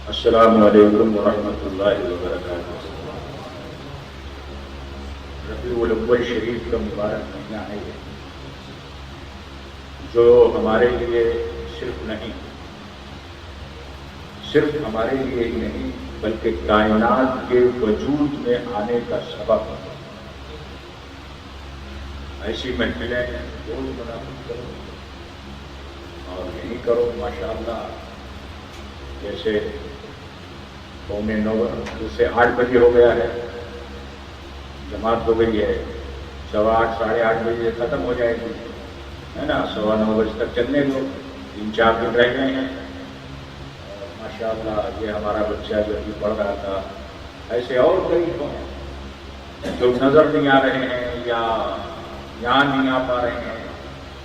السلام علیکم ورحمۃ اللہ وبرکاتہ۔ ربیع الاول شریف کا مبارک مہینہ ہے یہ، جو ہمارے لیے صرف ہمارے لیے ہی نہیں بلکہ کائنات کے وجود میں آنے کا سبب ہے۔ ایسی محفلیں روز منعقد کرو اور یہی کرو ماشاءاللہ، جیسے 9:15 سے 8 بجے ہو گیا ہے، جماعت ہو گئی ہے، 8:15 ساڑھے 8 بجے ختم ہو جائے گی، ہے نا؟ 9:15 بجے تک چلنے دو، 3-4 دن رہ گئے ہیں۔ ماشاءاللہ یہ ہمارا بچہ جو ابھی پڑھ رہا تھا، ایسے اور کئی ہیں جو نظر نہیں آ رہے ہیں یا یہاں نہیں آ پا رہے ہیں۔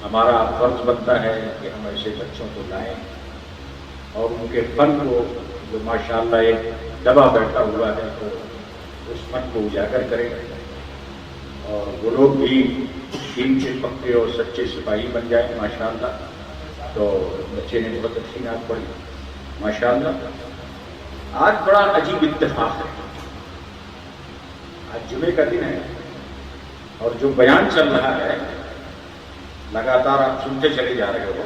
ہمارا فرض بنتا ہے کہ ہم ایسے بچوں کو لائیں اور ان کے فن کو، جو ماشاءاللہ ایک دبا بیٹھا ہوا ہے، تو اس فن کو اجاگر کریں اور وہ لوگ بھی دین کے پکے اور سچے سپاہی بن جائیں ماشاءاللہ۔ تو بچے نے بہت اچھی نعت پڑھی ماشاءاللہ۔ آج بڑا عجیب اتفاق ہے، آج جمعے کا دن ہے اور جو بیان چل رہا ہے لگاتار آپ سنتے چلے جا رہے ہو،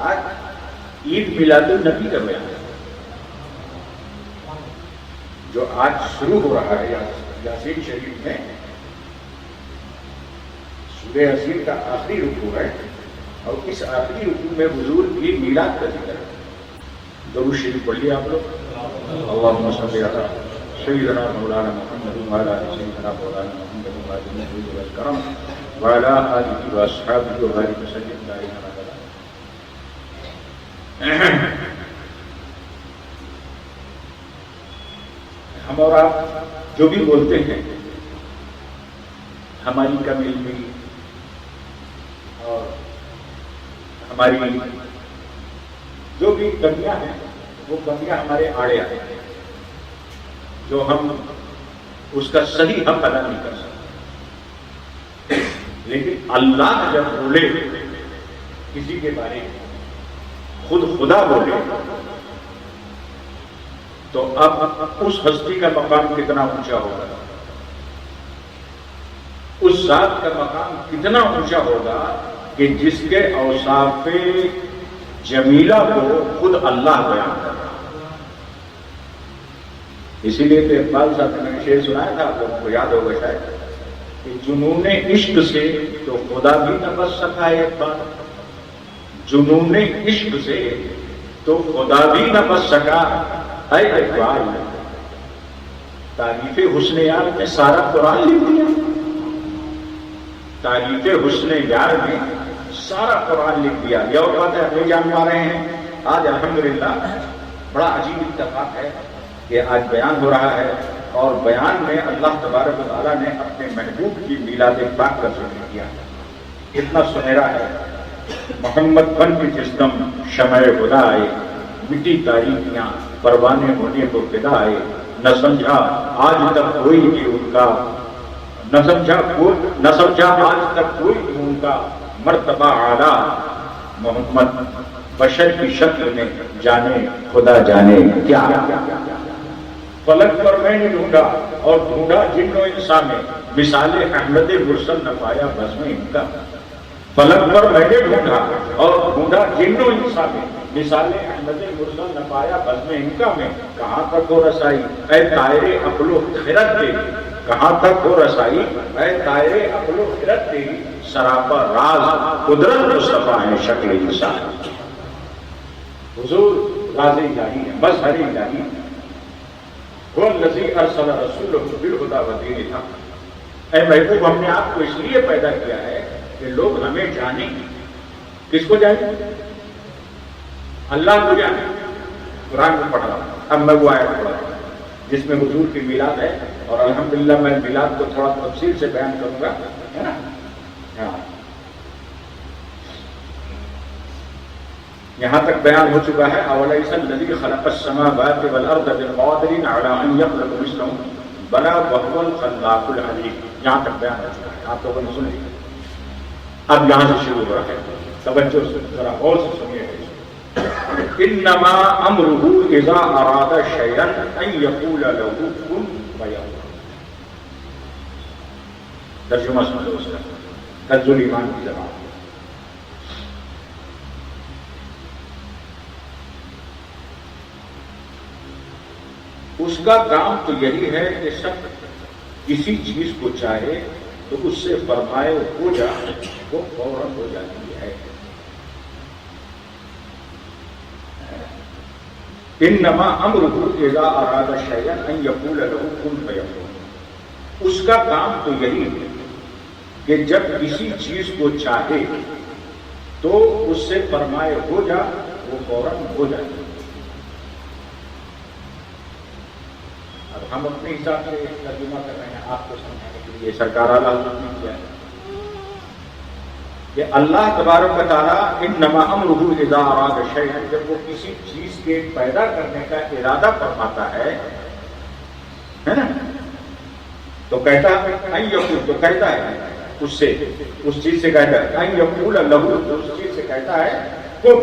آج عید میلاد النبی کا بیان ہے جو آج شروع ہو رہا ہے یاسین شریف میں۔ سورہ یاسین کا آخری رکوع ہے اور اس آخری رکوع میں حضور کی میلاد کا ذکر ہے۔ درود شریف پڑھیے آپ لوگ، اللہم صلی علی سیدنا مولانا محمد وعلی آل سیدنا مولانا محمد وعلی الجود والکرم وعلی آلہ واصحابہ وبارک وسلم دائما ابدا۔ ہم اور آپ جو بھی بولتے ہیں، ہماری کم علمی اور ہماری جو بھی کمیاں ہیں، وہ کمیاں ہمارے آڑے آئے ہیں جو ہم اس کا صحیح حق ادا نہیں کر سکتے۔ لیکن اللہ جب بولے کسی کے بارے میں، خود خدا بولے، تو اب اس ہستی کا مقام کتنا اونچا ہوگا، اس ذات کا مقام کتنا اونچا ہوگا کہ جس کے اوصاف جمیلہ کو خود اللہ بیان کر رہا۔ اسی لیے تو اقبال صاحب نے شعر سنایا تھا، آپ لوگوں کو یاد ہوگا شاید، کہ جنون عشق سے تو خدا بھی نہ بچ سکا ایک بار، جنون عشق سے تو خدا بھی نہ بچ سکا اے اقبال، تعریف حسن یار میں سارا قرآن لکھ دیا، تعریف حسن یار میں سارا قرآن لکھ دیا۔ یہ اور بات ہے، ہم جان پا رہے ہیں آج الحمدللہ بڑا عجیب اتفاق ہے کہ آج بیان ہو رہا ہے، اور بیان میں اللہ تبارک و تعالیٰ نے اپنے محبوب کی میلاد پاک کا ذکر کیا۔ اتنا سنہرا ہے، محمد بن کے جس دم شمع خدا آئے، مٹی تاریکیاں پروانے ہونے کو فدا آئے، نہ سمجھا آج تک کوئی بھی ان کا، نہ سمجھا آج تک کوئی بھی ان کا مرتبہ اعلیٰ، محمد بشر کی شکل میں جانے خدا جانے کیا۔ فلک پر میں نے ڈھونڈا اور ڈھونڈا جن و انسان میں، مثال احمد مرسل نہ پایا بزم ان کا۔ فلک پر میں نے ڈھونڈا اور ڈھونڈا جن و انسان میں، مثال احمد مرسل نہ پایا بزم ان کا میں۔ کہاں تک ہو رسائی اے طائر عقل و خرد تیری، کہاں تک ہو رسائی اے طائر عقل و خرد تیری، سراپا راز قدرت مصطفیٰ ہے شکل انسان۔ حضور راز الہی ہے، مظہر الہی ہے، وہ الذی ارسل رسولہ بالہدی ودین الحق۔ اے محبوب، ہم نے آپ کو اس لیے پیدا کیا ہے کہ لوگ ہمیں جانیں۔ کس کو جانیں؟ اللہ کو جانیں۔ قرآن میں پڑھ رہا ہوں، اب میں وہ آیت پڑھ رہا ہوں جس میں حضور کی میلاد ہے، اور الحمدللہ میں میلاد کو تھوڑا تفصیل سے بیان کروں گا، ہے نا؟ ہاں، یہاں تک بیان ہو چکا ہے۔ اولیس الذی خلق السماوات والارض بالقادر علی ان یخلق مثلهم بلا وهو الخلاق العلیم، یہاں تک بیان ہو چکا ہے، آپ لوگوں نے سن لیا۔ اب یہاں سے شروع ہو رہا ہے، توجہ سے ذرا غور سے سنیے۔ انما امرہ اذا اراد شیئا ان یقول له کن فیکون. ترجمہ سمجھو اس کا، کنز الایمان کی زبان. اس کا کام تو یہی ہے کہ سب کسی چیز کو چاہے تو اس سے فرمائے ہو جا، وہ فوراً ہو جاتی ہے. انما امرہ اذا اراد شیئا ان یقول له کن فیکون. اس کا کام تو یہی ہے کہ جب کسی چیز کو چاہے تو اس سے فرمائے ہو جا، وہ فوراً ہو جاتی ہے. اب ہم اپنے حساب سے ترجمہ کر رہے ہیں آپ کو سمجھانے کے لیے. سرکار اعلیٰ حضرت نے کیا ہے کہ اللہ تبارک و تعالیٰ انما امرہ اذا اراد شیئا، جب وہ کسی چیز کے پیدا کرنے کا ارادہ فرماتا ہے نا، تو کہتا ہے ان یقول، تو کہتا ہے اس سے، اس چیز سے کہتا ہے ان یقول لہ، اس چیز سے کہتا ہے کن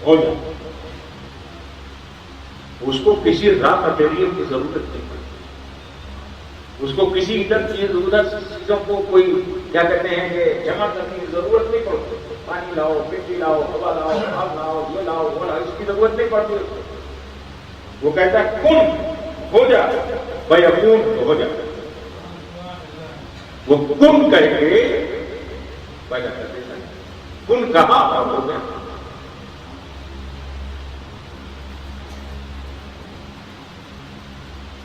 ہو جا. اس کو کسی را مٹیریل کی ضرورت نہیں پڑتی، اس کو کسی ادھر کی ضرورت، چیزوں کو کوئی کیا کہتے ہیں کہ جمع کرنے کی ضرورت نہیں پڑتی. پانی لاؤ، مٹی لاؤ، ہوا لاؤ، آگ لاؤ، یہ لاؤ، وہ لاؤ، اس کی ضرورت نہیں پڑتی. وہ کہتا ہے کن ہو جا فیکون، تو ہو جا. وہ کن کہہ کے پیدا کر دیتا ہے. کن کہا اور ہو گیا.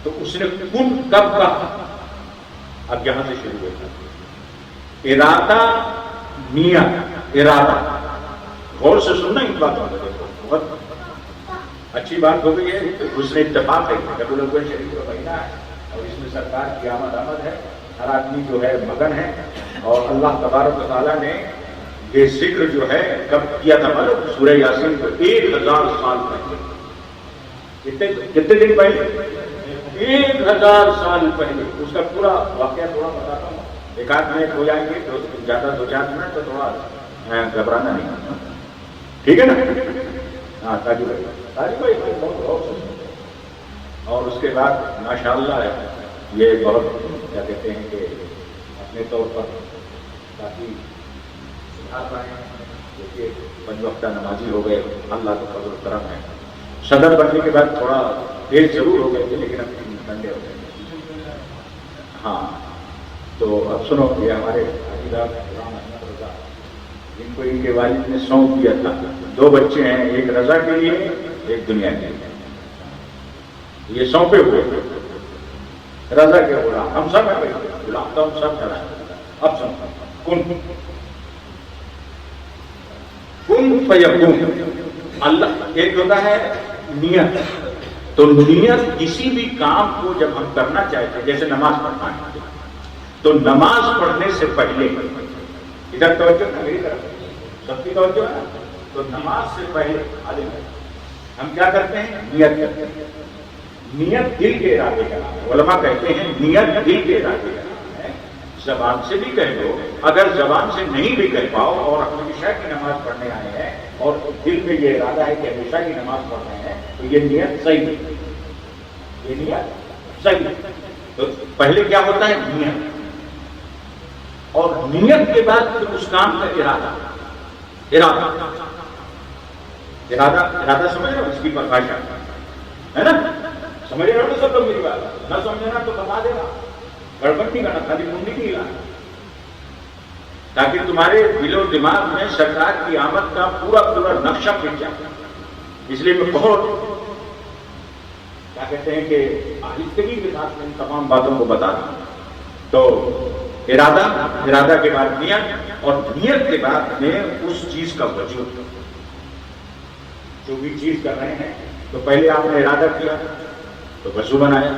تو اس نے کن کب کہا؟ اب یہاں سے شروع ہوتا ہے. ارادہ، نیت، ارادہ. غور سے سننا ان باتوں کو، دیکھو بہت اچھی بات ہو گئی ہے. حسن اتفاق ہے، ربیع الاول شریف کا مہینہ ہے اور اس میں سرکار کی آمد ہے. ہر آدمی جو ہے مگن ہے. اور اللہ تبارک و تعالیٰ نے یہ ذکر جو ہے کب کیا تھا معلوم؟ سورہ یاسین کو 1000 سال پہلے. کتنے دن پہلے؟ 1000 سال پہلے. اس کا پورا واقعہ تھوڑا بتاتا ہوں. ایک آدھ منٹ ہو جائیں گے تو زیادہ 2-4 منٹ، تو تھوڑا گھبرانا نہیں، ٹھیک ہے نا؟ ہاں تاجو بھائی بہت. اور اس کے بعد ماشاءاللہ یہ بہت کیا کہتے ہیں کہ اپنے طور پر کافی سدھار رہے ہیں، کیونکہ 5 وقتہ نمازی ہو گئے. اللہ کا فضل و کرم ہے. صدر بننے کے بعد تھوڑا دیر ضرور ہو گئے تھے، لیکن اب ٹھنڈے ہو گئے. ہاں تو اب سنو، یہ ہمارے حاجی غلام احمد رضا، جن کو ان کے والد نے سونپ دیا تھا. 2 بچے ہیں، ایک رضا کے لیے، ایک دنیا کے لیے. یہ سونپے ہوئے رضا کے غلام. ہم سب ہیں غلام، تو ہم سب کرائیں. اب سنو، کن فیکون. اللہ ایک ہوتا ہے نیت. تو نیت کسی بھی کام کو جب ہم کرنا چاہتے ہیں، جیسے نماز پڑھنا ہے، تو نماز پڑھنے سے پہلے، ادھر توجہ ہے میری طرف، سب کی توجہ ہے. تو نماز سے پہلے ہم کیا کرتے ہیں؟ نیت کرتے ہیں. نیت دل کے ارادے کا نام ہے. علماء کہتے ہیں نیت دل کے ارادے کا نام ہے. زبان سے بھی کہہ دو، اگر زبان سے نہیں بھی کہہ پاؤ اور ہمیشہ کی نماز پڑھنے آئے ہیں اور دل میں یہ ارادہ ہے کہ ہمیشہ کی نماز پڑھنے ہیں، تو یہ نیت صحیح ہے. یہ نیت صحیح ہے. تو پہلے کیا ہوتا ہے؟ نیت. اور نیت کے بعد پھر اس کام کا ارادہ. ارادہ سمجھ رہے ہو؟ اس کی پربھاشا ہے نا؟ سمجھ رہے ہو تو سب لوگ میری بات. نہ سمجھنا تو بتا دینا، گڑبڑ نہیں کرنا، خالی منڈی نہیں لانا، تاکہ تمہارے دل و دماغ میں سرکار کی آمد کا پورا نقشہ پھٹ جائے. اس لیے میں بہت کیا کہتے ہیں کہ آہستگی کے ساتھ ان تمام باتوں کو بتا رہا ہوں. تو ارادہ کے بعد نیت، اور نیت کے بعد میں اس چیز کا وجود، جو بھی چیز کر رہے ہیں. تو پہلے آپ نے ارادہ کیا تو وضو بنایا،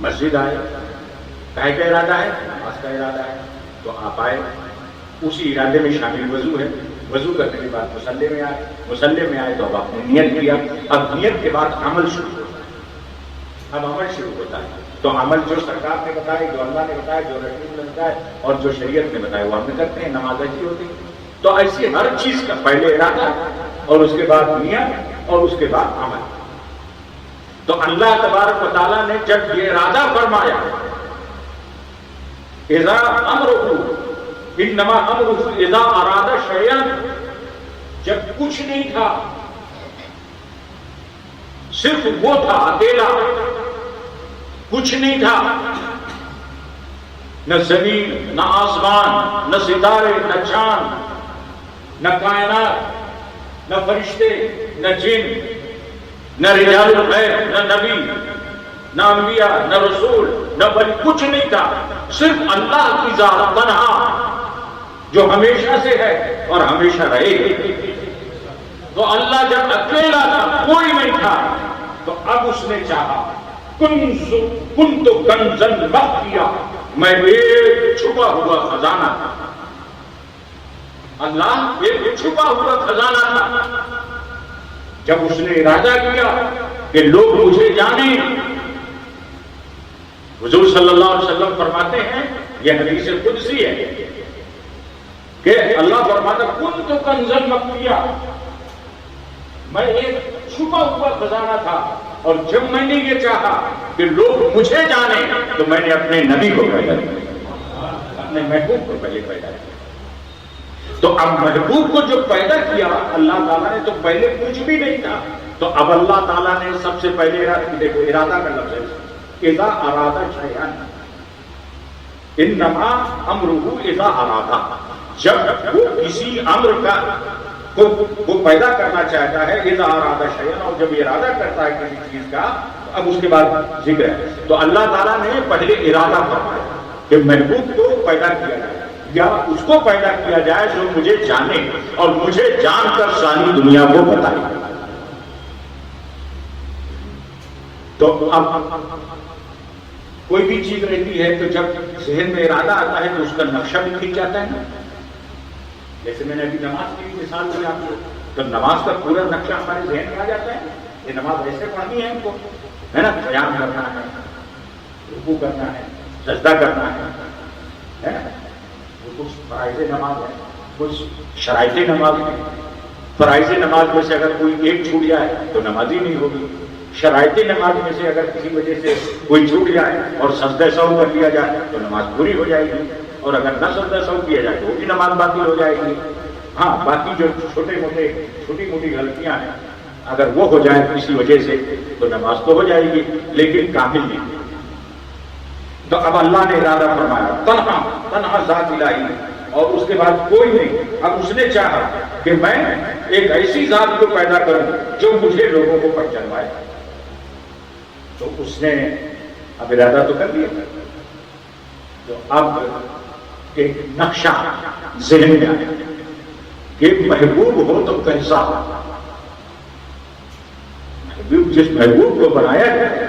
مسجد آئے. کہے کا ارادہ ہے؟ نماز کا ارادہ ہے. تو آپ آئے، اسی ارادے میں شامل وضو ہے. وضو کرنے کے بعد مصلی میں آئے تو اب آپ نے نیت کیا. اب نیت کے بعد عمل شروع ہوتا ہے. اب عمل شروع ہوتا ہے. تو عمل جو سرکار نے بتایا، جو اللہ نے بتایا، جو رسول نے بتایا اور جو شریعت نے بتایا، وہ ہم نے کرتے ہیں. نماز ایسی ہوتی ہے. تو ایسی ہر چیز کا پہلے ارادہ، اور اس کے بعد نیت اور اس کے بعد عمل. تو اللہ تبارک و تعالیٰ نے جب یہ ارادہ فرمایا اذا امرہ انما امرہ اذا اراد شیئا، جب کچھ نہیں تھا صرف وہ تھا اکیلا، کچھ نہیں تھا، نہ زمین نہ آسمان نہ ستارے نہ چاند نہ کائنات نہ فرشتے نہ جن نہ رجال الغیب نہ نبی نہ انبیاء نہ رسول نہ ولی، کچھ نہیں تھا، صرف اللہ کی ذات تنہا جو ہمیشہ سے ہے اور ہمیشہ رہے گی. تو اللہ جب اکیلا تھا، کوئی نہیں تھا، تو اب اس نے چاہا کنت کنزا مخفیا، میں ایک چھپا ہوا خزانہ تھا. اللہ ایک چھپا ہوا خزانہ تھا. جب اس نے ارادہ کیا کہ لوگ مجھے جانیں، حضور صلی اللہ علیہ وسلم فرماتے ہیں، یہ حدیث قدسی ہے کہ اللہ فرماتا کنت کنزا مخفیا، میں ایک چھپا ہوا خزانہ تھا، اور جب میں نے یہ چاہا کہ لوگ مجھے جانیں تو میں نے اپنے نبی کو پیدا کیا، اپنے محبوب کو پہلے پیدا کیا. تو اب محبوب کو جو پیدا کیا اللہ تعالیٰ نے، تو پہلے کچھ بھی نہیں تھا، تو اب اللہ تعالیٰ نے سب سے پہلے دیکھو ارادہ کا لفظ ہے، اذا اراد شیئا انما امرہ اذا اراد، جب وہ کسی امر کا کو پیدا کرنا چاہتا ہے، اذا اراد شیئا، اور جب ارادہ کرتا ہے کسی چیز کا، اب اس کے بعد ذکر ہے. تو اللہ تعالیٰ نے پہلے ارادہ فرمایا کہ محبوب کو پیدا کیا جائے، یا اس کو پیدا کیا جائے جو مجھے جانے اور مجھے جان کر ساری دنیا کو بتائے. تو اب کوئی بھی چیز رہتی ہے تو جب ذہن میں ارادہ آتا ہے تو اس کا نقشہ بھی کھینچ جاتا ہے نا. جیسے میں نے ابھی نماز کی مثال دی آپ کو، تو نماز کا پورا نقشہ ہمارے ذہن میں آ جاتا ہے. یہ نماز ایسے پڑھنی ہے ہم کو، ہے نا، قیام کرنا ہے، رکوع کرنا ہے، سجدہ کرنا ہے نا. کچھ فرائض نماز ہے، کچھ شرائط نماز ہے. فرائض نماز میں سے اگر کوئی ایک چھوٹ جائے تو نماز ہی نہیں ہوگی. شرائط نماز میں سے اگر کسی وجہ سے کوئی چھوٹ جائے اور سجدہ سہو کر لیا جائے تو نماز پوری ہو جائے گی، اور اگر نہ سجدہ سہو کیا جائے تو وہ بھی نماز باطل ہو جائے گی. ہاں، باقی جو چھوٹی موٹی غلطیاں ہیں اگر وہ ہو جائیں کسی وجہ سے تو نماز تو ہو جائے گی لیکن کامل نہیں. تو اب اللہ نے ارادہ فرمایا تنہا ذات الہی، اور اس کے بعد کوئی نہیں. اب اس نے چاہا کہ میں ایک ایسی ذات کو پیدا کروں جو مجھے لوگوں کو پہچانوائے. تو اس نے اب ارادہ تو کر لیا، تو اب ایک نقشہ ذہن میں آیا کہ محبوب ہو تو کیسا ہو. محبوب جس محبوب کو بنایا گیا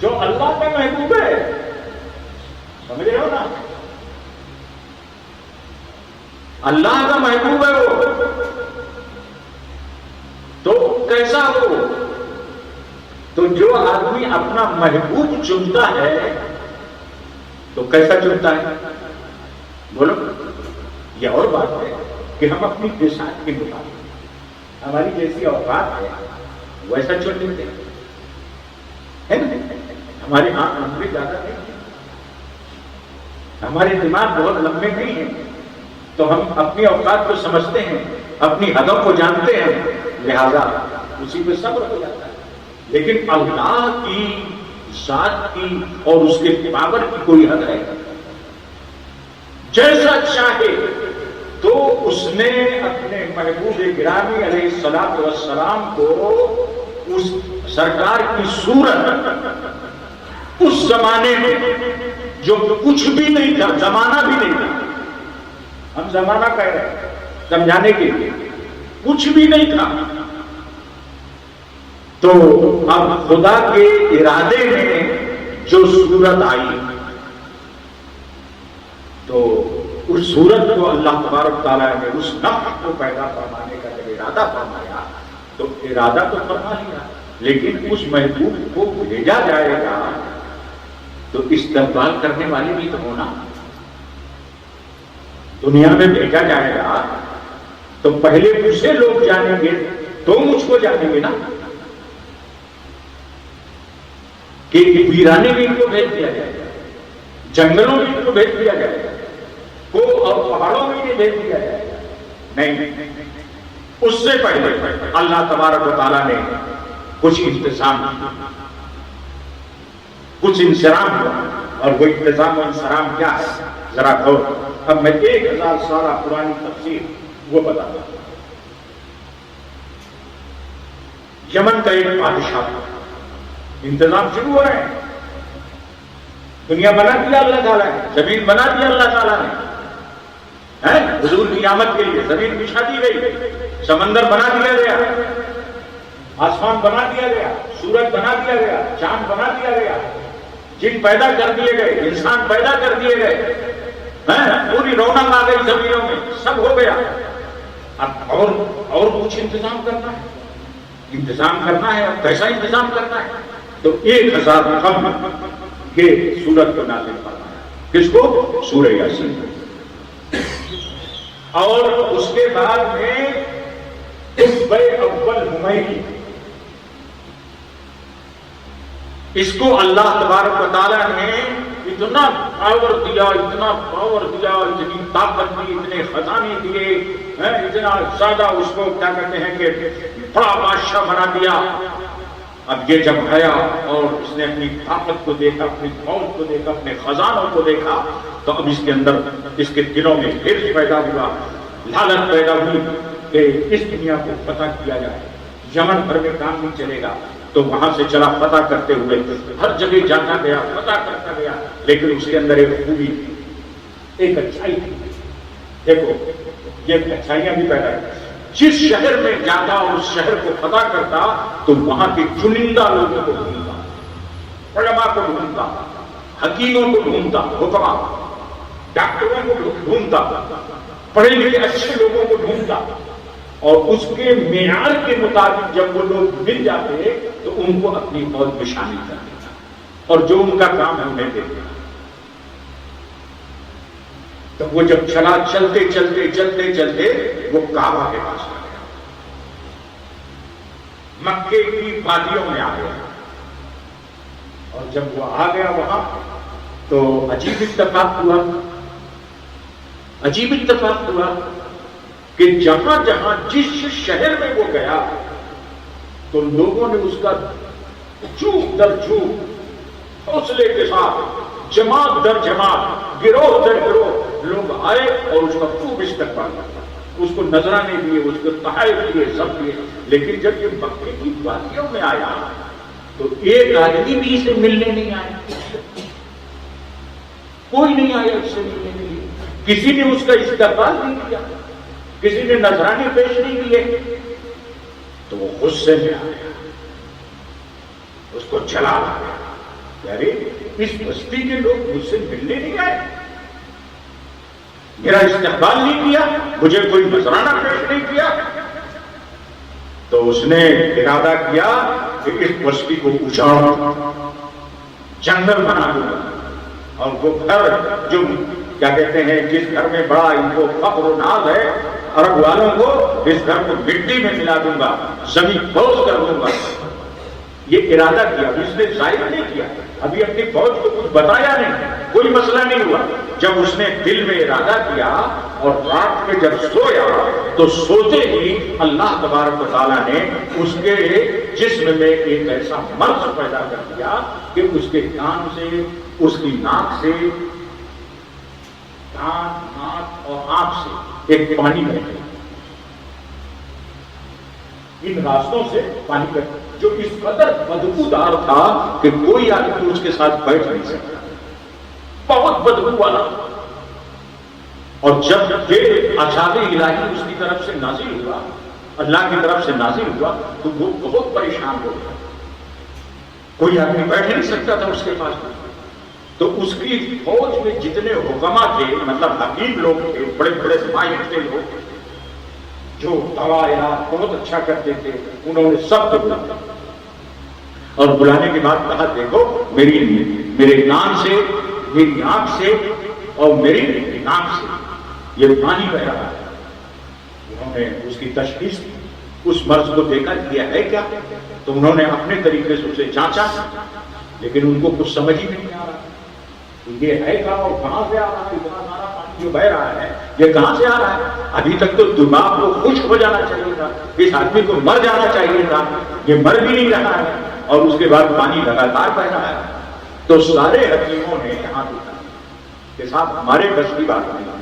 جو اللہ کا محبوب ہے، سمجھ رہے ہو نا، اللہ کا محبوب ہے وہ، تو کیسا ہو. تو جو آدمی اپنا محبوب چنتا ہے تو کیسا چنتا ہے بولو. یہ اور بات ہے کہ ہم اپنی بساط کے مطابق ہماری جیسی اوقات ہے ویسا چن لیتے ہیں نا. ہمارے آنکھ لمبے زیادہ نہیں ہیں، ہمارے دماغ بہت لمبے نہیں ہیں، تو ہم اپنی اوقات کو سمجھتے ہیں، اپنی حدوں کو جانتے ہیں، لہذا اسی پہ صبر ہو جاتا ہے. لیکن اللہ کی ذات کی اور اس کے پاور کی کوئی حد ہے. جیسا چاہے تو اس نے اپنے محبوب گرامی علیہ الصلوۃ والسلام کو اس سرکار کی صورت اس زمانے میں جو کچھ بھی نہیں تھا، زمانہ بھی نہیں تھا، ہم زمانہ کہہ رہے ہیں سمجھانے کے لیے، کچھ بھی نہیں تھا. تو اب خدا کے ارادے میں جو صورت آئی تو اس صورت کو اللہ تبارک تعالیٰ نے اس نفس کو پیدا فرمانے کا جب ارادہ فرمایا تو ارادہ تو فرما لیا، لیکن اس محبوب کو بھیجا جائے گا تو استقبال کرنے والے بھی تو ہونا. دنیا میں بھیجا جائے گا تو پہلے اسے لوگ جانیں گے تو مجھ کو جانیں گے نا، کہ ویرانے میں ان کو بھیج دیا جائے گا، جنگلوں میں ان کو بھیج دیا جائے گا، اور پہاڑوں میں انہیں بھیج دیا جائے گا، نہیں، اس سے پہلے اللہ تبارک و تعالیٰ نے کچھ انتظام، کچھ انصرام ہوا، اور وہ انتظام و انصرام کیا ہے ذرا غور۔ اب میں 1000 سالہ پرانی تفسیر وہ بتاتا ہوں۔ یمن کا ایک بادشاہ، انتظام شروع ہو رہے ہیں، دنیا بنا دیا اللہ تعالیٰ نے، زمین بنا دیا اللہ تعالیٰ نے، حضور کی آمد کے لیے زمین بچھا دی گئی، سمندر بنا دیا گیا، آسمان بنا دیا گیا، سورج بنا دیا گیا، چاند بنا دیا گیا، جن پیدا کر دیے گئے، انسان پیدا کر دیے گئے، پوری رونق آ گئی زمینوں میں، سب ہو گیا۔ اب اور کچھ انتظام کرنا ہے، اب کیسا انتظام کرنا ہے؟ تو 1000 رقم کے سورت کو نازل کرنا ہے، کس کو؟ سورہ یاسین۔ اور اس کے بعد میں ربع اول حمیری، اس کو اللہ تبارک و تعالیٰ نے اتنا پاور دیا، اتنی طاقت دی، اتنے خزانے دیے، اتنا زیادہ اس کو کیا کہتے ہیں کہ بڑا بادشاہ بنا دیا۔ اب یہ جب آیا اور اس نے اپنی طاقت کو دیکھا، اپنی فوج کو دیکھا، اپنے خزانوں کو دیکھا، تو اب اس کے اندر، اس کے دلوں میں حرص پیدا ہوا، لالچ پیدا ہوئی کہ اس دنیا کو فتح کیا جائے، یمن بھر میں کام نہیں چلے گا۔ تو وہاں سے چلا فتح کرتے ہوئے، ہر جگہ جاتا گیا، فتح کرتا گیا، لیکن اس کے اندر ایک خوبی، ایک اچھائی تھی۔ دیکھو یہ اچھائیاں بھی پیدا کی، جس شہر میں جاتا اور اس شہر کو فتح کرتا تو وہاں کے چنندہ لوگوں کو ڈھونڈتا، علماء کو ڈھونڈتا، حکیموں کو ڈھونڈتا، حکما ڈاکٹروں کو ڈھونڈتا، پڑھے لکھے اچھے لوگوں کو ڈھونڈتا، اور اس کے معیار کے مطابق جب وہ لوگ مل جاتے تو ان کو اپنی فوج میں شامل کر دیتا، اور جو ان کا کام ہے انہیں دے دیتا۔ تو وہ جب چلا، چلتے وہ کعبہ کے پاس آ گیا، مکے کی وادیوں میں آ گیا، اور جب وہ آ گیا وہاں تو عجیب اتفاق ہوا کہ جہاں جہاں جس شہر میں وہ گیا تو لوگوں نے اس کا جھوک در جھوک حوصلے کے ساتھ، جماعت در جماعت، گروہ در گروہ لوگ آئے اور اس کا خوب استقبال کیا، اس کو نذرانے دیے، اس کو تحائف دیے، سب دیے۔ لیکن جب یہ مکے کی وادیوں میں آیا تو ایک آدمی بھی اسے ملنے نہیں آیا، کوئی نہیں آیا اس سے ملنے کے لیے، کسی نے اس کا استقبال نہیں کیا، کسی نے نذرانے پیش نہیں کیے۔ تو وہ غصے میں آ گیا، اس کو جلا گیا، ارے اس بستی کے لوگ مجھ سے ملنے نہیں آئے، میرا استقبال نہیں کیا، مجھے کوئی نذرانہ پیش نہیں کیا۔ تو اس نے ارادہ کیا کہ اس بستی کو اجاڑ، جنگل بنا دوں گا، اور وہ گھر جو کیا کہتے ہیں جس گھر میں بڑا ان کو فخر و ناز ہے عرب والوں کو، اس گھر کو مٹی میں ملا دوں گا، زمین بوس کر دوں گا۔ یہ ارادہ کیا، اس نے ظاہر نہیں کیا، ابھی اپنی فوج کو کچھ بتایا نہیں، کوئی مسئلہ نہیں ہوا۔ جب اس نے دل میں ارادہ کیا اور رات میں جب سویا تو سوتے ہی اللہ تبارک و تعالیٰ نے اس کے جسم میں ایک ایسا مرض پیدا کر دیا کہ اس کے کان سے، اس کی ناک سے، کان، ناک اور آنکھ سے ایک پانی بہ گیا، ان راستوں سے پانی بہ گیا، جو اس قدر بدبودار تھا کہ کوئی آدمی اس کے ساتھ بیٹھ نہیں سکتا، بہت بدبو والا۔ اور جب یہ عذاب الہی اس کی طرف سے نازل ہوا، اللہ کی طرف سے نازل ہوا، تو وہ بہت پریشان ہو گیا، کوئی آدمی بیٹھ نہیں سکتا تھا اس کے پاس۔ تو اس کی فوج میں جتنے حکما تھے، مطلب حکیم لوگ تھے، بڑے بڑے ماہر تھے لوگ جو دوا علاج بہت اچھا کرتے تھے، انہوں نے سب کو بلایا اور بلانے کے بعد کہا دیکھو میرے کان سے، میری آنکھ سے اور میری ناک سے یہ پانی بہ رہا ہے، انہوں نے اس کی تشخیص کی، اس مرض کو دیکھا یہ ہے کیا، تو انہوں نے اپنے طریقے سے اسے جانچا، لیکن ان کو کچھ سمجھ ہی نہیں آ رہا یہ ہے کیا اور کہاں سے آ رہا ہے، اتنا سارا پانی جو بہ رہا ہے یہ کہاں سے آ رہا ہے۔ ابھی تک تو دماغ کو خشک ہو جانا چاہیے تھا، اس آدمی کو مر جانا چاہیے تھا، یہ مر بھی نہیں رہا ہے اور اس کے بعد پانی لگاتار بہ رہا ہے۔ تو سارے حکیموں نے یہاں دیکھا کہ صاحب ہمارے بس کی بات نہیں،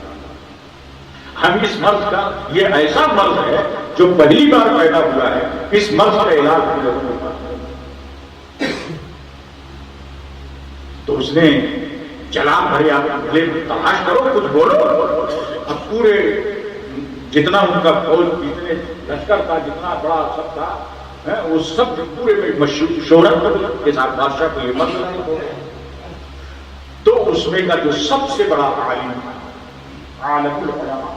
ہم اس مرض کا، یہ ایسا مرض ہے جو پہلی بار پیدا ہوا ہے، اس مرض کا علاج کی ضرورت ہے۔ تو اس نے چلا بھرے آپ بھلے تلاش کرو، کچھ بولو۔ اب پورے جتنا ان کا فوج، جتنے لشکر تھا، جتنا بڑا سب تھا، وہ سب پورے میں شہرت کے ساتھ بادشاہ کو یہ مسئلہ ہو گیا۔ تو اس میں کا جو سب سے بڑا عالم، عالم العلماء،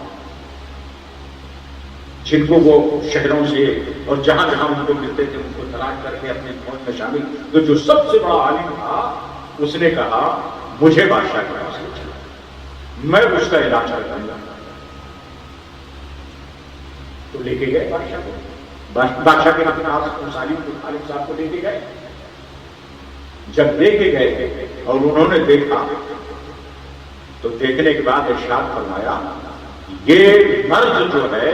جن کو وہ شہروں سے اور جہاں جہاں ان کو ملتے تھے ان کو تلاش کر کے اپنے فوج میں شامل، تو جو سب سے بڑا عالم تھا اس نے کہا مجھے بادشاہ کے پاس لے چلو، میں اس کا علاج کروں گا۔ تو لے کے گئے بادشاہ کو، بادشاہ کے اس عالم صاحب کو لے کے گئے۔ جب لے کے گئے اور انہوں نے دیکھا تو دیکھنے کے بعد ارشاد فرمایا یہ مرض جو ہے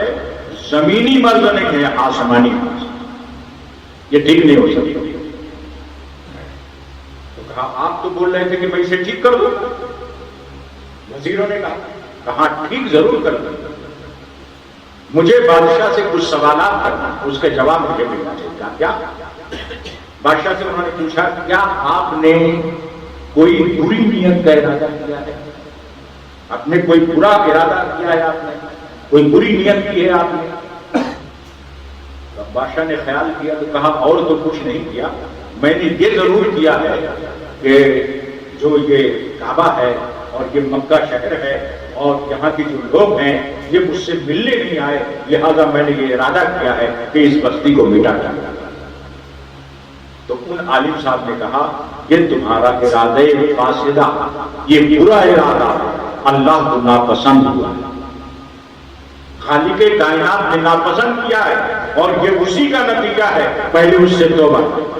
زمینی مرض نہیں ہے، آسمانی مرض، یہ ٹھیک نہیں ہو سکتی۔ تو کہا آپ تو بول رہے تھے کہ میں اسے ٹھیک کر دوں۔ وزیروں نے کہا ٹھیک ضرور کر دوں، مجھے بادشاہ سے کچھ سوالات کرنا، اس کے جواب مجھے ملنا چاہیے۔ کیا؟ بادشاہ سے انہوں نے پوچھا کیا آپ نے کوئی بری نیت کا ارادہ کیا ہے؟ آپ نے کوئی برا ارادہ کیا ہے؟ آپ نے کوئی بری نیت کی ہے آپ نے؟ بادشاہ نے خیال کیا تو کہا اور تو کچھ نہیں کیا، میں نے یہ ضرور کیا ہے کہ جو یہ کعبہ ہے اور یہ مکہ شہر ہے اور یہاں کے جو لوگ ہیں یہ مجھ سے ملنے نہیں آئے، لہذا میں نے یہ ارادہ کیا ہے کہ اس بستی کو مٹا دوں۔ تو ان عالم صاحب نے کہا یہ تمہارا ارادہ فاسدہ، یہ برا ارادہ اللہ کو ناپسند ہوا، خالق کائنات نے ناپسند کیا ہے اور یہ اسی کا نتیجہ ہے، پہلے اس سے توبہ کر۔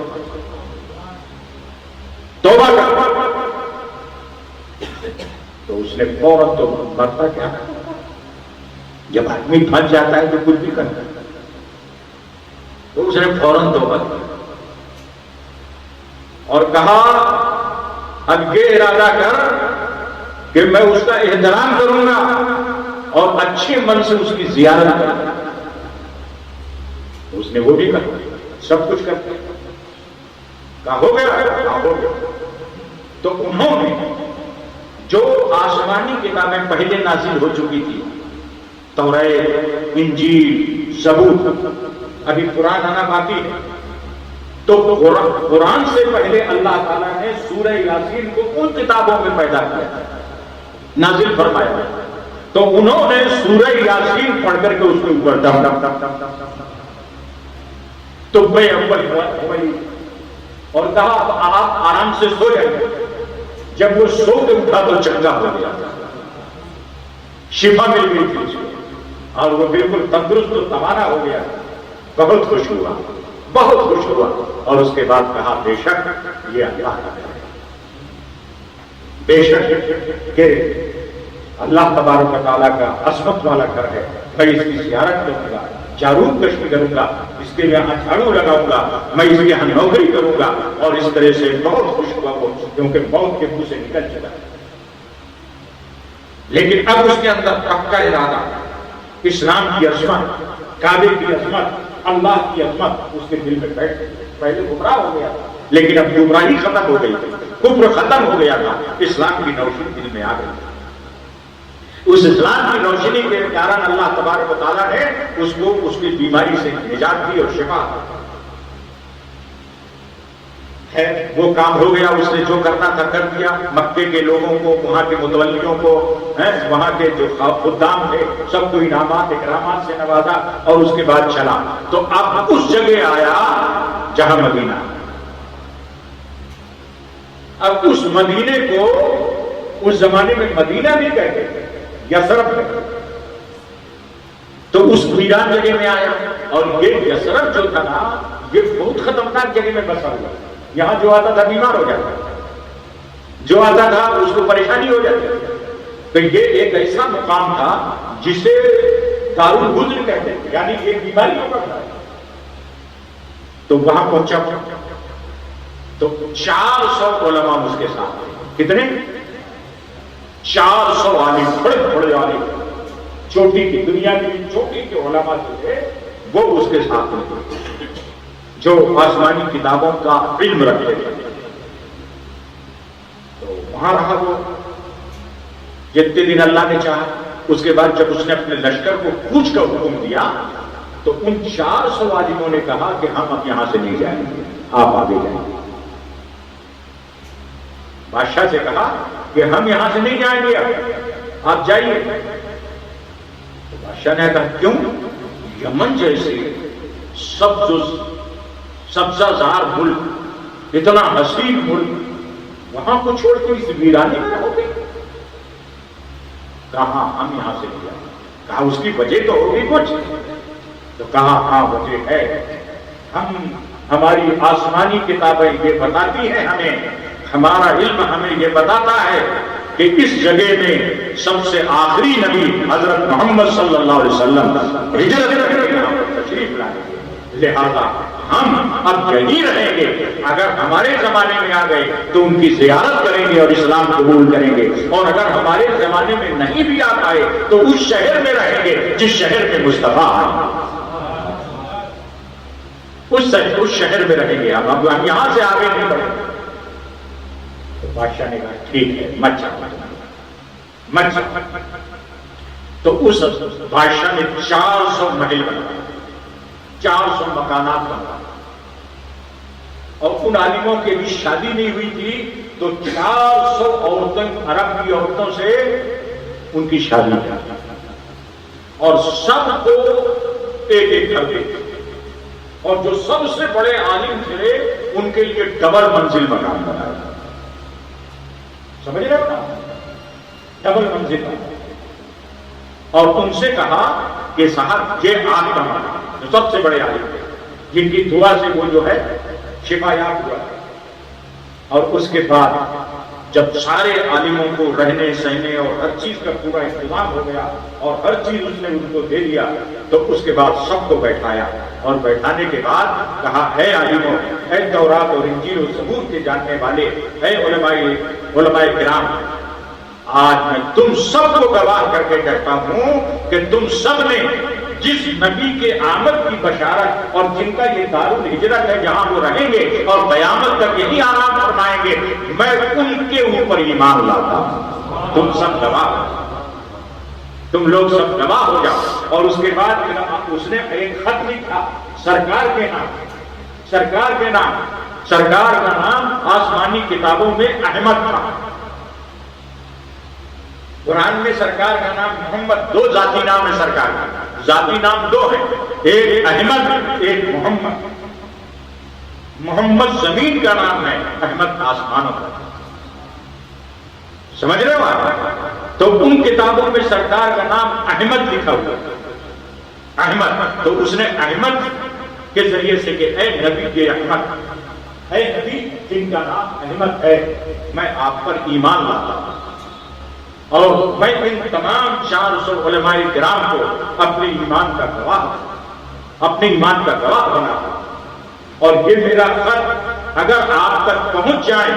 تو اس نے فوراً تو کرتا کیا، جب آدمی پھنس جاتا ہے تو کچھ بھی کرتا ہے، تو اس نے فوراً توبہ کی اور کہا اب یہ ارادہ کر کہ میں اس کا احترام کروں گا اور اچھے من سے اس کی زیارت کروں گا۔ اس نے وہ بھی کہا، سب کچھ کرتے کہا ہو گیا۔ تو انہوں نے جو آسمانی کتابیں پہلے نازل ہو چکی تھی، توریت، انجیل، زبور، ابھی قرآن آنا باقی ہے، تو قرآن سے پہلے اللہ تعالیٰ نے سورہ یاسین کو ان کتابوں میں پیدا کیا، نازل فرمایا، تو انہوں نے سورہ یاسین پڑھ کر کے اس کے اوپر تو میں اول ہوئی اور کہا اب آپ آرام سے سو جائیں۔ جب وہ سو کے اٹھا تو چنگا ہو گیا، شفا مل گئی تھی اس کو اور وہ بالکل تندرست و توانا ہو گیا۔ بہت خوش ہوا، بہت خوش ہوا اور اس کے بعد کہا بے شک یہ اللہ کا ہے، بے شک کہ اللہ تبارک و تعالیٰ کا عظمت والا گھر ہے، میں اس کی زیارت کروں گا، جارود کشی کروں گا، اس کے یہاں جھاڑو لگاؤں گا، میں اس کے یہاں نوکری کروں گا۔ اور اس طرح سے بہت خوش ہوا وہ، کیونکہ موت کے منہ سے نکل چکا۔ لیکن اب اس کے اندر پکا ارادہ، اسلام کی عظمت، کعبے کی عظمت، اللہ کی عظمت اس کے دل میں بیٹھ گئی۔ پہلے گمراہ ہو گیا تھا لیکن اب گمراہی ختم ہو گئی، کفر ختم ہو گیا تھا، اسلام کی روشنی دل میں آ گئی۔ اس اسلام کی روشنی کے کارن اللہ تبارک و تعالیٰ نے اس کو اس کی بیماری سے نجات دی اور شفا ہے۔ وہ کام ہو گیا، اس نے جو کرنا تھا کر دیا، مکے کے لوگوں کو، وہاں کے متولیوں کو، وہاں کے جو خدام تھے سب کو انعامات اکرامات سے نوازا اور اس کے بعد چلا۔ تو اب اس جگہ آیا جہاں مدینہ، اب اس مدینے کو اس زمانے میں مدینہ بھی کہتے تھے، یثرب میں، تو اس ویران جگہ میں آیا. اور یہ یثرب جو تھا نا یہ بہت خطرناک جگہ میں بسا ہوا. یہاں جو آتا تھا بیمار ہو جاتا, جو آتا تھا اس کو پریشانی ہو جاتی. تو یہ ایک ایسا مقام تھا جسے دارالحزن کہتے ہیں, یعنی ایک بیماری ہو پڑتا ہے. تو وہاں پہنچا تو 400 علماء اس کے ساتھ تھے. کتنے؟ 400 عالم, بڑے بڑے عالم, چوٹی کی, دنیا کی چوٹی کے علماء جو تھے وہ اس کے ساتھ تھے, جو آسمانی کتابوں کا علم رکھتے تھے. تو وہاں رہا وہ جتنے دن اللہ نے چاہا. اس کے بعد جب اس نے اپنے لشکر کو کوچ کا حکم دیا تو ان 400 عالموں نے کہا کہ ہم اب یہاں سے نہیں جائیں گے, آپ آگے جائیں گے. بادشاہ سے کہا کہ ہم یہاں سے نہیں جائیں گے, آپ جائیے. تو بادشاہ نے کہا کیوں؟ یمن جیسے سبزہ زار ملک, اتنا حسین ملک, وہاں کو چھوڑ کے اس ویرانے میں رہو گے؟ کہا ہم یہاں سے نہیں جائیں گے. کہا اس کی وجہ تو ہوگی کچھ. تو کہا ہاں وجہ ہے, ہماری آسمانی کتابیں یہ بتاتی ہیں ہمیں, ہمارا علم ہمیں یہ بتاتا ہے کہ اس جگہ میں سب سے آخری نبی حضرت محمد صلی اللہ علیہ وسلم ہجرت کر کے یہاں پر تشریف لائے. لہذا ہم اب یہیں رہیں گے. اگر ہمارے زمانے میں آ گئے تو ان کی زیارت کریں گے اور اسلام قبول کریں گے, اور اگر ہمارے زمانے میں نہیں بھی آ پائے تو اس شہر میں رہیں گے جس شہر میں مصطفیٰ آئے, اس شہر میں رہیں گے. اب یہاں سے آگے نہیں بڑھیں گے. تو بادشاہ نے کہا ٹھیک ہے, مت جاؤ. تو اس بادشاہ نے 400 محل بنوائے, 400 مکانات بنوائے. اور ان عالموں کی بھی شادی نہیں ہوئی تھی تو 400 عورتیں, عرب کی عورتوں سے ان کی شادی کی, اور سب کو ایک ایک گھر دے. اور جو سب سے بڑے عالم تھے ان کے لیے ڈبل منزل مکان بنایا. سمجھ رہے ہو نا, ڈبل منزل. اور ان سے کہا کہ صاحب یہ آپ کا مکان, جو سب سے بڑے عالم تھے جن کی دعا سے وہ جو ہے شفا یاب ہوا. اور اس کے بعد جب سارے عالموں کو رہنے سہنے اور ہر چیز کا پورا انتظام ہو گیا اور ہر چیز اس نے ان کو دے دیا, تو اس کے بعد سب کو بیٹھایا. اور بیٹھانے کے بعد کہا اے عالموں, اے تورات اور انجیل و زبور کے جاننے والے, اے علماء کرام, آج میں تم سب کو گواہ کر کے کہتا ہوں کہ تم سب نے جس نبی کے آمد کی بشارت اور جن کا یہ دارالہجرت ہے جہاں وہ رہیں گے اور قیامت تک یہی آرام فرمائیں گے, میں ان کے اوپر ایمان لاتا ہوں. تم سب گواہ ہو, تم لوگ سب گواہ ہو جاؤ. اور اس کے بعد اس نے ایک خط لکھا سرکار کے نام. سرکار کا نام آسمانی کتابوں میں احمد تھا. قرآن میں سرکار کا نام محمد, 2 ذاتی نام ہے سرکار کا. ذاتی نام 2 ہیں, ایک احمد ایک محمد. محمد زمین کا نام ہے, احمد آسمانوں کا. سمجھ رہے ہو آپ؟ تو ان کتابوں میں سرکار کا نام احمد لکھا ہوا, احمد. تو اس نے احمد کے ذریعے سے کہ اے نبی یہ احمد, اے نبی جن کا نام احمد ہے, میں آپ پر ایمان لاتا ہوں. اور میں ان تمام 400 علماء کرام کو اپنے ایمان کا گواہ بنا. اور یہ میرا خط اگر آپ تک پہنچ جائے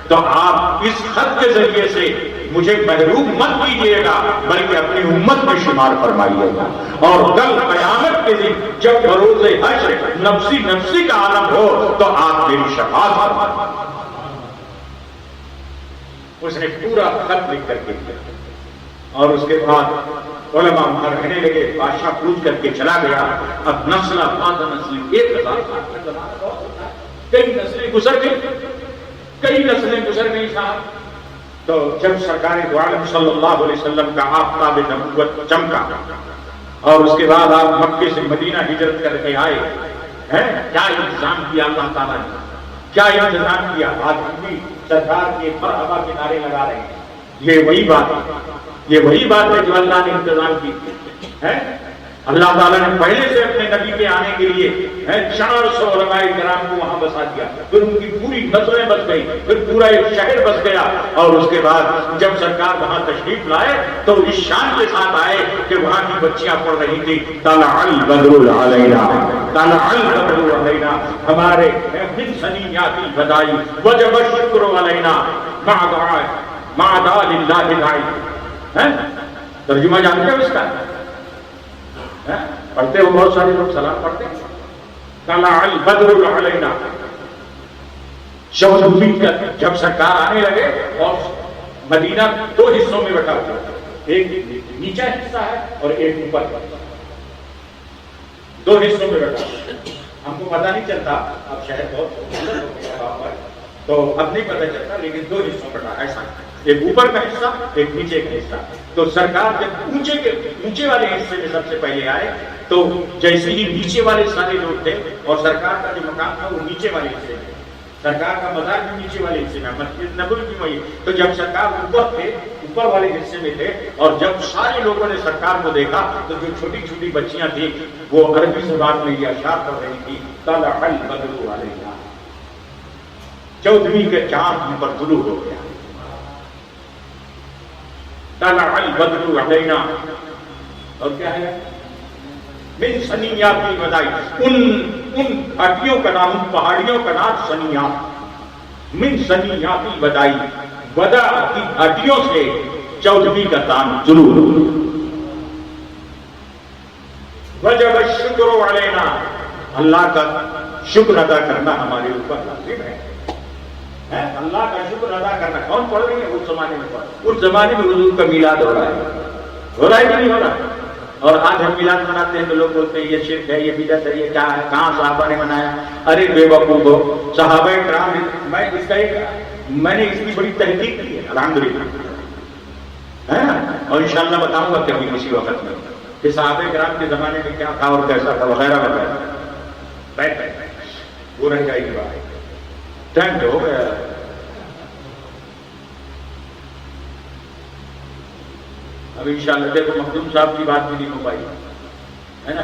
تو آپ اس خط کے ذریعے سے مجھے محروم مت کیجیے گا, بلکہ اپنی امت میں شمار فرمائیے گا. اور کل قیامت کے دن جب بروز حشر نفسی کا عالم ہو تو آپ میری شفاعت فرمائیں. اس نے پورا خط لکھ کر کے دیا. اور اس کے بعد علماء وہاں رہنے لگے. بادشاہ پوچھ کر کے چلا گیا. اب نسل بعد نسل 1000 کئی نسلیں گزر گئی صاحب. تو جب سرکار دو عالم صلی اللہ علیہ وسلم کا آفتاب نبوت چمکا اور اس کے بعد آپ مکے سے مدینہ ہجرت کر کے آئے, کیا انتظام کیا اللہ تعالیٰ نے, کیا انتظام کیا. آج بھی سرکار کے مرحبا کے نعرے لگا رہے ہیں. یہ وہی بات ہے جو اللہ نے انتظام کی ہے. اللہ تعالیٰ نے پہلے سے اپنے نبی کے آنے کے لیے 400 علماء کرام کو وہاں بسا دیا، پھر ان کی پوری نسلیں بس گئی، پھر پورا ایک شہر بس گیا، اور اس کے بعد جب سرکار وہاں تشریف لائے تو اس شان کے ساتھ آئے کہ وہاں کی بچیاں پڑھ رہی تھی طلع البدر علینا، طلع البدر علینا، ہمارے من ثنیات الوداع وجب الشکر علینا مع دعاء للہ داعی۔ ترجمہ جانتے ہو اس کا؟ پڑھتے ہو بہت سارے لوگ سلام پڑھتے ہیں، طلع البدر علینا، شب الدین کا جب سرکار آنے لگے، اور مدینہ دو حصوں میں بٹا ہوا، ایک نیچا حصہ ہے اور ایک اوپر، دو حصوں میں بٹا ہوا۔ ہم کو پتہ نہیں چلتا، اب شہر بہت تو اب نہیں پتہ چلتا، لیکن دو حصوں میں بٹا، ایسا ایک اوپر کا حصہ ایک نیچے کا حصہ۔ تو سرکار جب اونچے والے حصے میں سب سے پہلے آئے تو جیسے ہی نیچے والے سارے لوگ تھے، اور سرکار کا جو مقام تھا وہ نیچے والے حصے میں، سرکار کا مزار بھی نیچے والے حصے میں، مسجد نبوی بھی وہی، تو جب سرکار اوپر تھے، اوپر والے حصے میں تھے، اور جب سارے لوگوں نے سرکار کو دیکھا تو جو چھوٹی چھوٹی بچیاں تھیں وہ عربی زبان میں یہ اشعار پڑھ رہی تھی، طلع البدر علینا، 14ویں کے چاند ہم پر طلوع ہو گیا، طلع البدر علینا، اور کیا ہے من ثنیات الوداع، ان گھاٹیوں کا نام، ان پہاڑیوں کا نام ثنیات، من ثنیات الوداع، وداع کی گھاٹیوں سے 14ویں کا چاند طلوع ہو گیا، وجب الشکر علینا، اللہ کا شکر ادا کرنا ہمارے اوپر لازم ہے، اللہ کا شکر ادا کرنا۔ کون پڑھ رہی ہے؟ اس زمانے میں اس زمانے میں حضور کا میلاد ہو رہا ہے کہ نہیں ہو رہا؟ اور آج ہم میلاد مناتے ہیں تو لوگ بولتے ہیں یہ شرک ہے، یہ بدعت ہے، یہ کیا ہے، کہاں صحابہ نے منایا؟ ارے بے وقوف ہو، صحابہ کرام نے، میں نے اس کی بڑی تحقیق کی ہے الحمدللہ، اور انشاءاللہ بتاؤں گا کبھی کسی وقت میں کہ صحابہ کرام کے زمانے میں کیا تھا اور کیسا تھا وغیرہ وغیرہ۔ بیٹھ وہ رہ جائے گی بات، ٹائم تو ہو گیا۔ اب انشاءاللہ دیکھو مخدوم صاحب کی بات بھی نہیں ہو پائی ہے نا،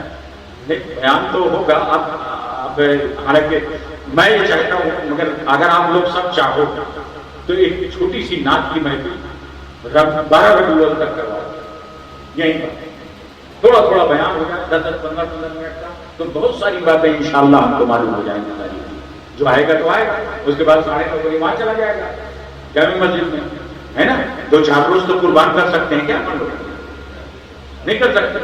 بیان تو ہوگا اب حالانکہ میں یہ چاہتا ہوں، مگر اگر آپ لوگ سب چاہو تو ایک چھوٹی سی نعت کی محفل 12 ربیع الاول تک کروا یہیں پر، تھوڑا تھوڑا بیان ہو جائے 10-15 منٹ کا، تو بہت ساری باتیں انشاءاللہ ہم کو معلوم ہو جائیں گی، جو آئے گا تو آئے گا، اس کے بعد 9:30 بجے وہاں چلا جائے گا جامع مسجد میں، ہے نا، 2-4 روز تو قربان کر سکتے ہیں، کیا نہیں کر سکتے؟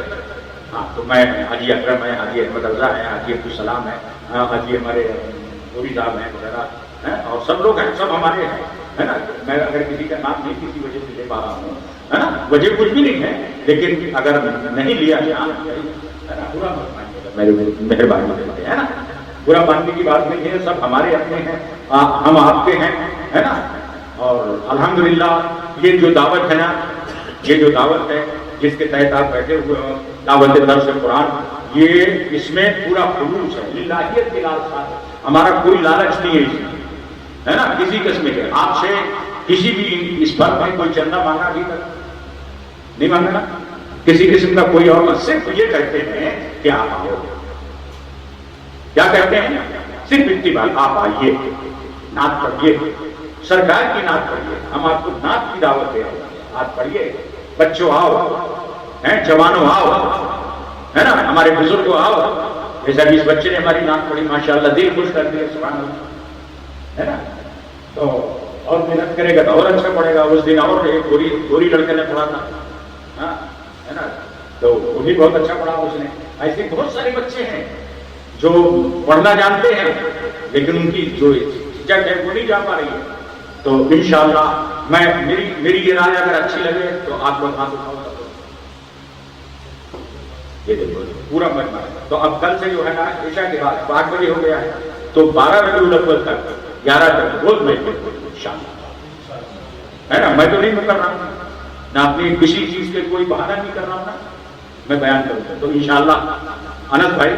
ہاں تو میں حاجی اکرم ہے، حاجی احمد رضا ہے، حاجی عبدالسلام ہے، حاجی ہمارے گوری صاحب ہیں وغیرہ، اور سب لوگ ہیں، سب ہمارے ہیں، ہے نا۔ میں اگر کسی کا نام نہیں کسی وجہ سے لے پا رہا ہوں، ہے نا، وجہ کچھ بھی نہیں ہے، لیکن اگر نہیں لیا جائے، ہے نا، برا مت مانیے گا، میرے مہربانی ہے نا، برا ماننے کی بات نہیں ہے، سب ہمارے اپنے ہیں، ہم آپ کے ہیں، ہے نا۔ اور الحمدللہ یہ جو دعوت ہے نا، یہ جو دعوت ہے جس کے تحت آپ بیٹھے ہوئے ہو، دعوت درس قرآن، یہ اس میں پورا خلوص ہے، للہیت کے ساتھ، ہمارا کوئی لالچ نہیں ہے اس میں، ہے نا، کسی قسم کے آپ سے کسی بھی اس پر میں کوئی چندہ مانگا ابھی تک نہیں مانگا، کسی قسم کا کوئی اور، صرف یہ کہتے ہیں کہ آپ آؤ، کیا کہتے ہیں؟ صرف اتنی بات، آپ آئیے، نعت پڑھیے، سرکار کی نعت پڑھیے، ہم آپ کو نعت کی دعوت دے رہے ہیں، نعت پڑھیے، بچوں آؤ، جوانوں آؤ، ہے نا، ہمارے بزرگوں آؤ، جیسا کہ اس بچے نے ہماری نعت پڑھی ماشاءاللہ، دل خوش کر دیا، سبحان اللہ، ہے نا۔ تو اور محنت کرے گا تو اور اچھا پڑھے گا، اس دن اور ایک گوری لڑکے نے پڑھا تھا، ہے نا، تو وہ بھی بہت اچھا پڑھا اس نے۔ ایسے بہت سارے بچے ہیں جو پڑھنا جانتے ہیں لیکن ان کی جو جگ ہے وہ نہیں جا پا رہی ہے، تو انشاءاللہ میری یہ رائے اگر اچھی لگے تو آپ لوگ ہاتھ اٹھاؤ، یہ دیکھو پورا مجمع ہے۔ تو اب کل سے جو ہے نا عشاء کے بعد 8 بجے ہو گیا ہے، تو 12 ربیع الاول تک 11 تک روز میں ہے نا، میں تو نہیں کر رہا ہوں نہ اپنی کسی چیز کے کوئی بہانہ نہیں کر رہا ہوں نا، میں بیان کروں گا، تو انشاءاللہ انس بھائی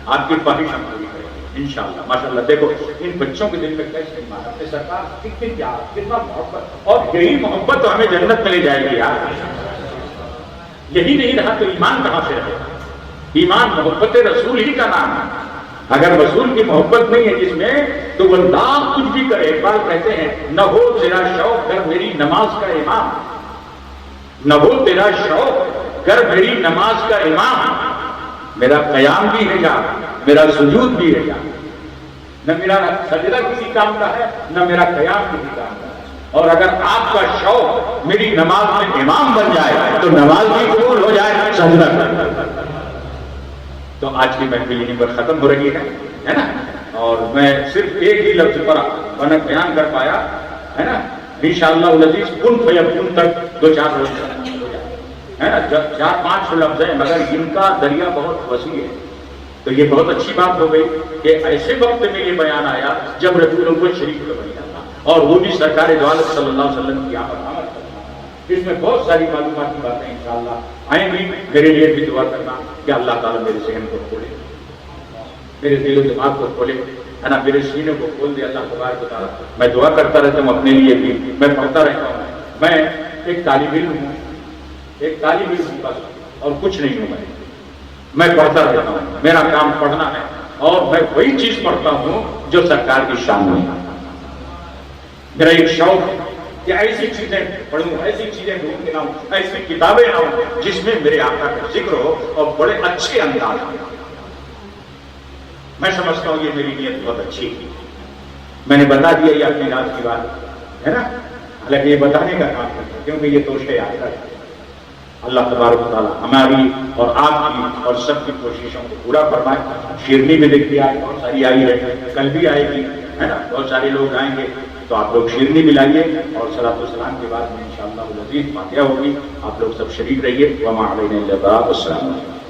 آپ کی خواہش ہم پوری کریں گے انشاءاللہ۔ ماشاءاللہ دیکھو ان بچوں کے دل میں کیسے ایمان، اپنے سرکار کتنی پیار، کتنا محبت، اور یہی محبت تو ہمیں جنت میں لے جائے گی یار، یہی نہیں رہا تو ایمان کہاں سے رہے گا، ایمان محبت رسول ہی کا نام ہے. اگر رسول کی محبت نہیں ہے جس میں تو وہ لاکھ کچھ بھی کرے. اقبال کہتے ہیں نہ ہو تیرا شوق گر میری نماز کا امام، نہ ہو تیرا شوق گر میری نماز کا امام، میرا قیام بھی ہے گا، میرا سجود بھی ہے گا. نہ میرا سجدہ کسی کام کا ہے، نہ میرا قیام کسی کام کا ہے. اور اگر آپ کا شوق میری نماز میں امام بن جائے تو نماز بھی قبول ہو جائے، سجدہ کر. تو آج کی محفل یہیں پر ختم ہو رہی ہے نا. اور میں صرف ایک ہی لفظ پر بیان کر پایا ہے نا. انشاءاللہ العزیز کن فیکون تک 2-4 روز ہے نا، 4-5 لفظ ہیں مگر ان کا دریا بہت وسیع ہے. تو یہ بہت اچھی بات ہو گئی کہ ایسے وقت میں یہ بیان آیا جب رسولوں کو شریک کو بنیا تھا، اور وہ بھی سرکار دو عالم صلی اللہ علیہ وسلم کی آمد. اس میں بہت ساری معلوماتی باتیں انشاءاللہ آئیں گی. میرے لیے بھی دعا کرنا کہ اللہ تعالیٰ میرے ذہن کو کھولے، میرے دل و دماغ کو کھولے ہے نا، میرے سینے کو کھول دے اللہ تبارک و تعالیٰ. میں دعا کرتا رہتا ہوں اپنے لیے بھی، میں پڑھتا رہتا ہوں. میں ایک طالب علم ہوں، ایک طالب علم ہوں بس، اور کچھ نہیں ہوں. میں پڑھتا رہتا ہوں، میرا کام پڑھنا ہے، اور میں وہی چیز پڑھتا ہوں جو سرکار کی شان میں ہے. میرا ایک شوق ہے کہ ایسی چیزیں پڑھوں، ایسی چیزیں ڈھونڈ کے لاؤں، ایسی کتابیں لاؤں جس میں میرے آقا کا ذکر ہو اور بڑے اچھے انداز میں. میں سمجھتا ہوں یہ میری نیت بہت اچھی تھی. میں نے بتا دیا یہ اپنی رات کی بات ہے نا، حالانکہ یہ بتانے کا کام ہے کیونکہ یہ توشے آتا ہے. اللہ تبارک و تعالیٰ ہماری اور آپ کی اور سب کی کوششوں کو پورا فرمائے. شیرنی بھی دیکھتی آئی، بہت ساری آئی ہے، کل بھی آئے گی ہے نا، بہت سارے لوگ آئیں گے. تو آپ لوگ شیرنی بھی لائیے، اور صلاۃ والسلام کے بعد میں انشاءاللہ العزیز فاتحہ ہوگی. آپ لوگ سب شریک رہیے. وما علینا الا البلاغ. السلام علیکم.